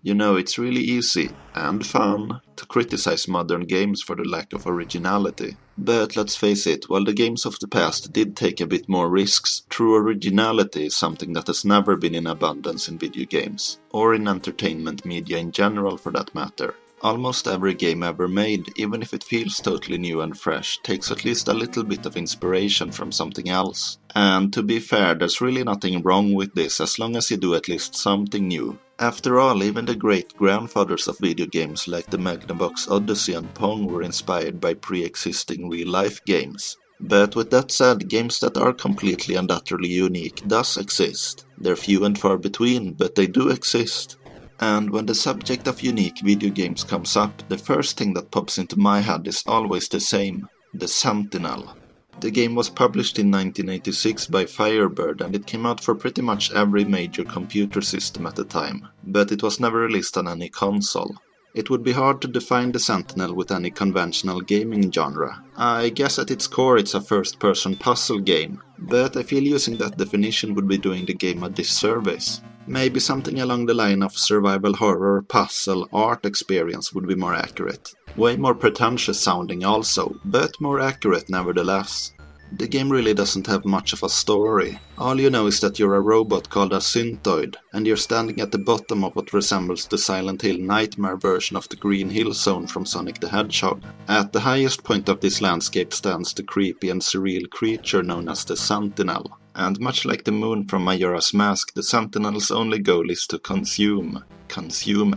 You know, it's really easy and fun to criticize modern games for the lack of originality. But let's face it, while the games of the past did take a bit more risks, true originality is something that has never been in abundance in video games, or in entertainment media in general for that matter. Almost every game ever made, even if it feels totally new and fresh, takes at least a little bit of inspiration from something else. And to be fair, there's really nothing wrong with this as long as you do at least something new. After all, even the great-grandfathers of video games like the Magnavox Odyssey and Pong were inspired by pre-existing real-life games. But with that said, games that are completely and utterly unique does exist. They're few and far between, but they do exist. And when the subject of unique video games comes up, the first thing that pops into my head is always the same: the Sentinel. The game was published in 1986 by Firebird and it came out for pretty much every major computer system at the time, but it was never released on any console. It would be hard to define the Sentinel with any conventional gaming genre. I guess at its core it's a first-person puzzle game, but I feel using that definition would be doing the game a disservice. Maybe something along the line of survival horror, puzzle, art experience would be more accurate. Way more pretentious sounding also, but more accurate nevertheless. The game really doesn't have much of a story. All you know is that you're a robot called a Syntoid, and you're standing at the bottom of what resembles the Silent Hill nightmare version of the Green Hill Zone from Sonic the Hedgehog. At the highest point of this landscape stands the creepy and surreal creature known as the Sentinel. And much like the moon from Majora's Mask, the Sentinel's only goal is to consume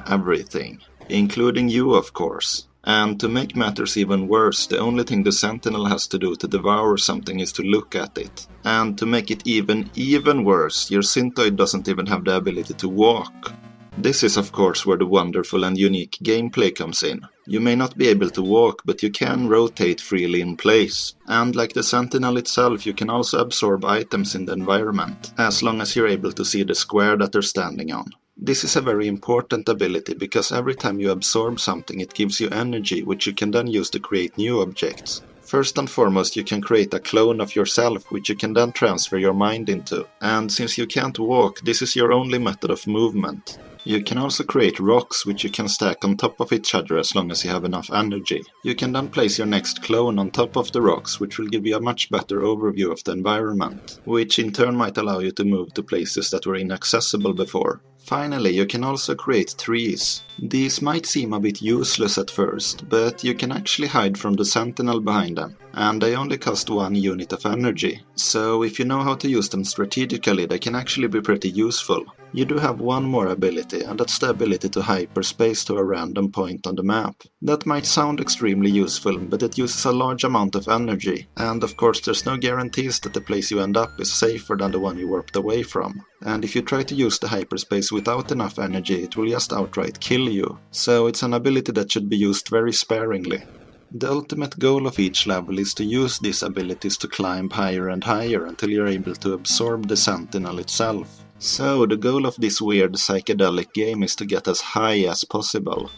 everything. Including you, of course. And to make matters even worse, the only thing the Sentinel has to do to devour something is to look at it. And to make it even worse, your Syntoid doesn't even have the ability to walk. This is of course where the wonderful and unique gameplay comes in. You may not be able to walk, but you can rotate freely in place. And like the Sentinel itself, you can also absorb items in the environment, as long as you're able to see the square that they're standing on. This is a very important ability because every time you absorb something it gives you energy, which you can then use to create new objects. First and foremost, you can create a clone of yourself, which you can then transfer your mind into. And since you can't walk, this is your only method of movement. You can also create rocks, which you can stack on top of each other as long as you have enough energy. You can then place your next clone on top of the rocks, which will give you a much better overview of the environment, which in turn might allow you to move to places that were inaccessible before. Finally, you can also create trees. These might seem a bit useless at first, but you can actually hide from the Sentinel behind them, and they only cost 1 unit of energy. So if you know how to use them strategically, they can actually be pretty useful. You do have one more ability, and that's the ability to hyperspace to a random point on the map. That might sound extremely useful, but it uses a large amount of energy, and of course there's no guarantees that the place you end up is safer than the one you warped away from. And if you try to use the hyperspace without enough energy, it will just outright kill you. So it's an ability that should be used very sparingly. The ultimate goal of each level is to use these abilities to climb higher and higher until you're able to absorb the Sentinel itself. So the goal of this weird psychedelic game is to get as high as possible.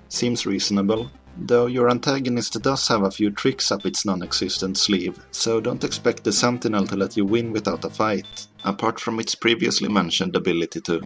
Seems reasonable. Though your antagonist does have a few tricks up its non-existent sleeve, so don't expect the Sentinel to let you win without a fight, apart from its previously mentioned ability to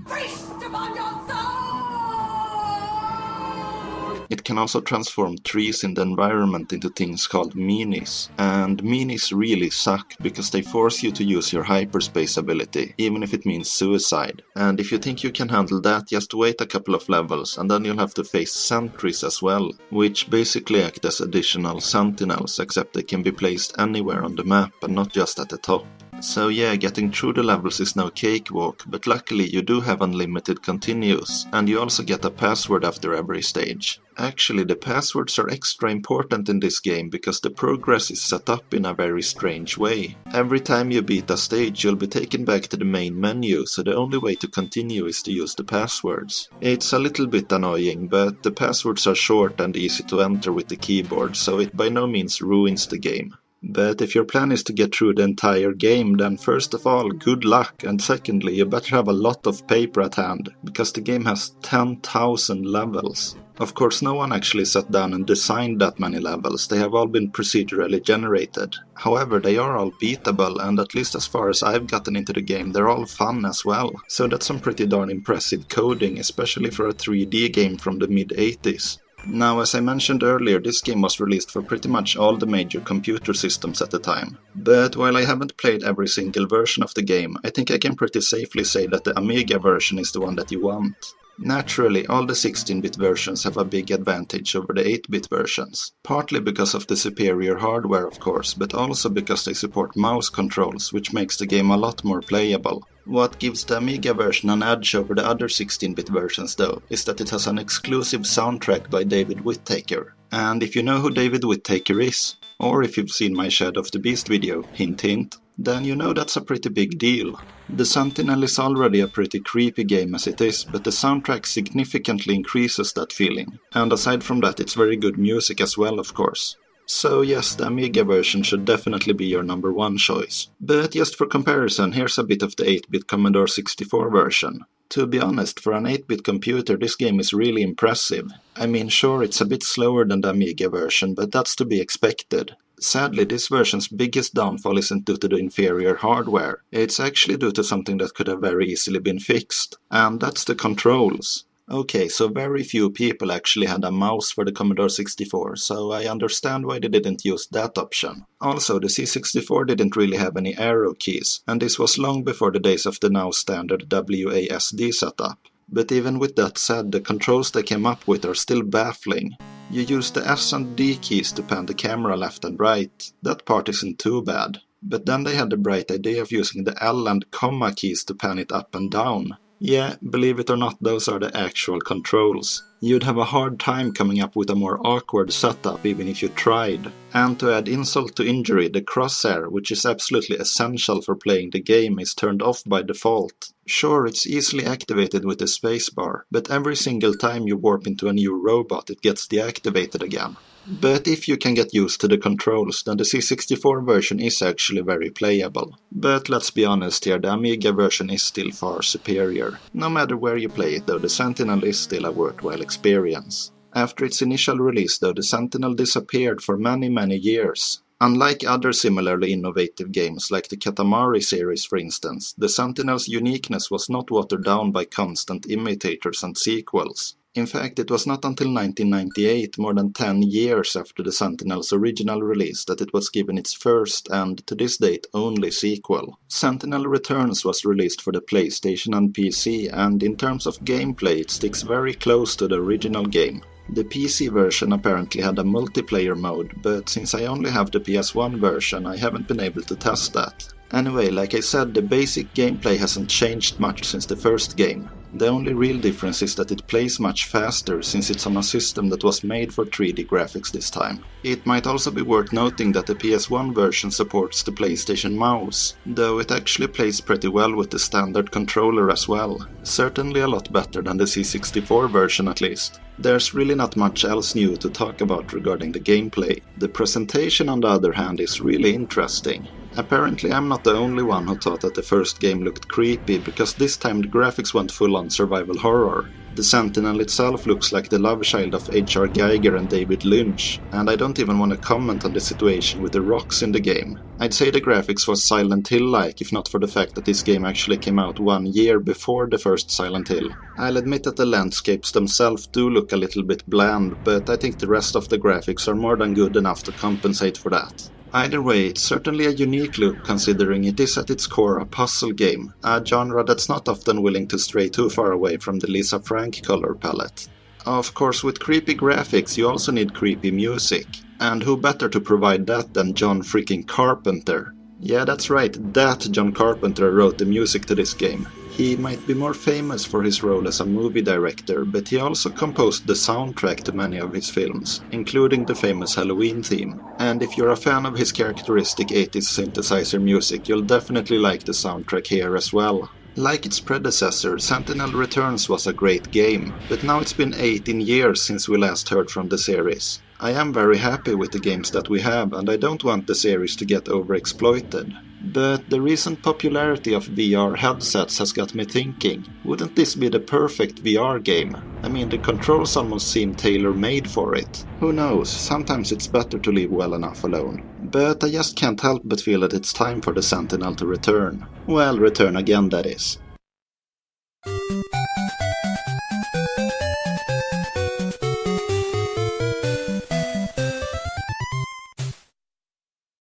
It can also transform trees in the environment into things called minis. And minis really suck because they force you to use your hyperspace ability, even if it means suicide. And if you think you can handle that, just wait a couple of levels and then you'll have to face sentries as well, which basically act as additional sentinels, except they can be placed anywhere on the map and not just at the top. So yeah, getting through the levels is no cakewalk, but luckily you do have unlimited continues, and you also get a password after every stage. Actually, the passwords are extra important in this game because the progress is set up in a very strange way. Every time you beat a stage, you'll be taken back to the main menu, so the only way to continue is to use the passwords. It's a little bit annoying, but the passwords are short and easy to enter with the keyboard, so it by no means ruins the game. But if your plan is to get through the entire game, then first of all, good luck, and secondly, you better have a lot of paper at hand, because the game has 10,000 levels. Of course, no one actually sat down and designed that many levels, they have all been procedurally generated. However, they are all beatable, and at least as far as I've gotten into the game, they're all fun as well. So that's some pretty darn impressive coding, especially for a 3D game from the mid-80s. Now, as I mentioned earlier, this game was released for pretty much all the major computer systems at the time. But while I haven't played every single version of the game, I think I can pretty safely say that the Amiga version is the one that you want. Naturally, all the 16-bit versions have a big advantage over the 8-bit versions, partly because of the superior hardware of course, but also because they support mouse controls, which makes the game a lot more playable. What gives the Amiga version an edge over the other 16-bit versions though, is that it has an exclusive soundtrack by David Whittaker. And if you know who David Whittaker is, or if you've seen my Shadow of the Beast video, hint hint, then you know that's a pretty big deal. The Sentinel is already a pretty creepy game as it is, but the soundtrack significantly increases that feeling. And aside from that, it's very good music as well, of course. So yes, the Amiga version should definitely be your number one choice. But just for comparison, here's a bit of the 8-bit Commodore 64 version. To be honest, for an 8-bit computer, this game is really impressive. I mean, sure, it's a bit slower than the Amiga version, but that's to be expected. Sadly, this version's biggest downfall isn't due to the inferior hardware. It's actually due to something that could have very easily been fixed. And that's the controls. Okay, so very few people actually had a mouse for the Commodore 64, so I understand why they didn't use that option. Also, the C64 didn't really have any arrow keys, and this was long before the days of the now standard WASD setup. But even with that said, the controls they came up with are still baffling. You use the S and D keys to pan the camera left and right. That part isn't too bad. But then they had the bright idea of using the L and comma keys to pan it up and down. Yeah, believe it or not, those are the actual controls. You'd have a hard time coming up with a more awkward setup even if you tried. And to add insult to injury, the crosshair, which is absolutely essential for playing the game, is turned off by default. Sure, it's easily activated with the spacebar, but every single time you warp into a new robot it gets deactivated again. But if you can get used to the controls, then the C64 version is actually very playable. But let's be honest here, the Amiga version is still far superior. No matter where you play it though, the Sentinel is still a worthwhile experience. After its initial release though, the Sentinel disappeared for many years. Unlike other similarly innovative games like the Katamari series for instance, the Sentinel's uniqueness was not watered down by constant imitators and sequels. In fact, it was not until 1998, more than 10 years after the Sentinel's original release, that it was given its first and, to this date, only sequel. Sentinel Returns was released for the PlayStation and PC, and in terms of gameplay it sticks very close to the original game. The PC version apparently had a multiplayer mode, but since I only have the PS1 version, I haven't been able to test that. Anyway, like I said, the basic gameplay hasn't changed much since the first game. The only real difference is that it plays much faster since it's on a system that was made for 3D graphics this time. It might also be worth noting that the PS1 version supports the PlayStation mouse, though it actually plays pretty well with the standard controller as well. Certainly a lot better than the C64 version at least. There's really not much else new to talk about regarding the gameplay. The presentation on the other hand is really interesting. Apparently I'm not the only one who thought that the first game looked creepy, because this time the graphics went full on survival horror. The Sentinel itself looks like the love child of H.R. Geiger and David Lynch, and I don't even want to comment on the situation with the rocks in the game. I'd say the graphics was Silent Hill-like, if not for the fact that this game actually came out 1 year before the first Silent Hill. I'll admit that the landscapes themselves do look a little bit bland, but I think the rest of the graphics are more than good enough to compensate for that. Either way, it's certainly a unique look considering it is at its core a puzzle game, a genre that's not often willing to stray too far away from the Lisa Frank color palette. Of course, with creepy graphics you also need creepy music, and who better to provide that than John freaking Carpenter? Yeah, that's right, that John Carpenter wrote the music to this game. He might be more famous for his role as a movie director, but he also composed the soundtrack to many of his films, including the famous Halloween theme. And if you're a fan of his characteristic 80s synthesizer music, you'll definitely like the soundtrack here as well. Like its predecessor, Sentinel Returns was a great game, but now it's been 18 years since we last heard from the series. I am very happy with the games that we have, and I don't want the series to get overexploited. But the recent popularity of VR headsets has got me thinking, wouldn't this be the perfect VR game? I mean, the controls almost seem tailor-made for it. Who knows, sometimes it's better to leave well enough alone. But I just can't help but feel that it's time for the Sentinel to return. Well, return again, that is.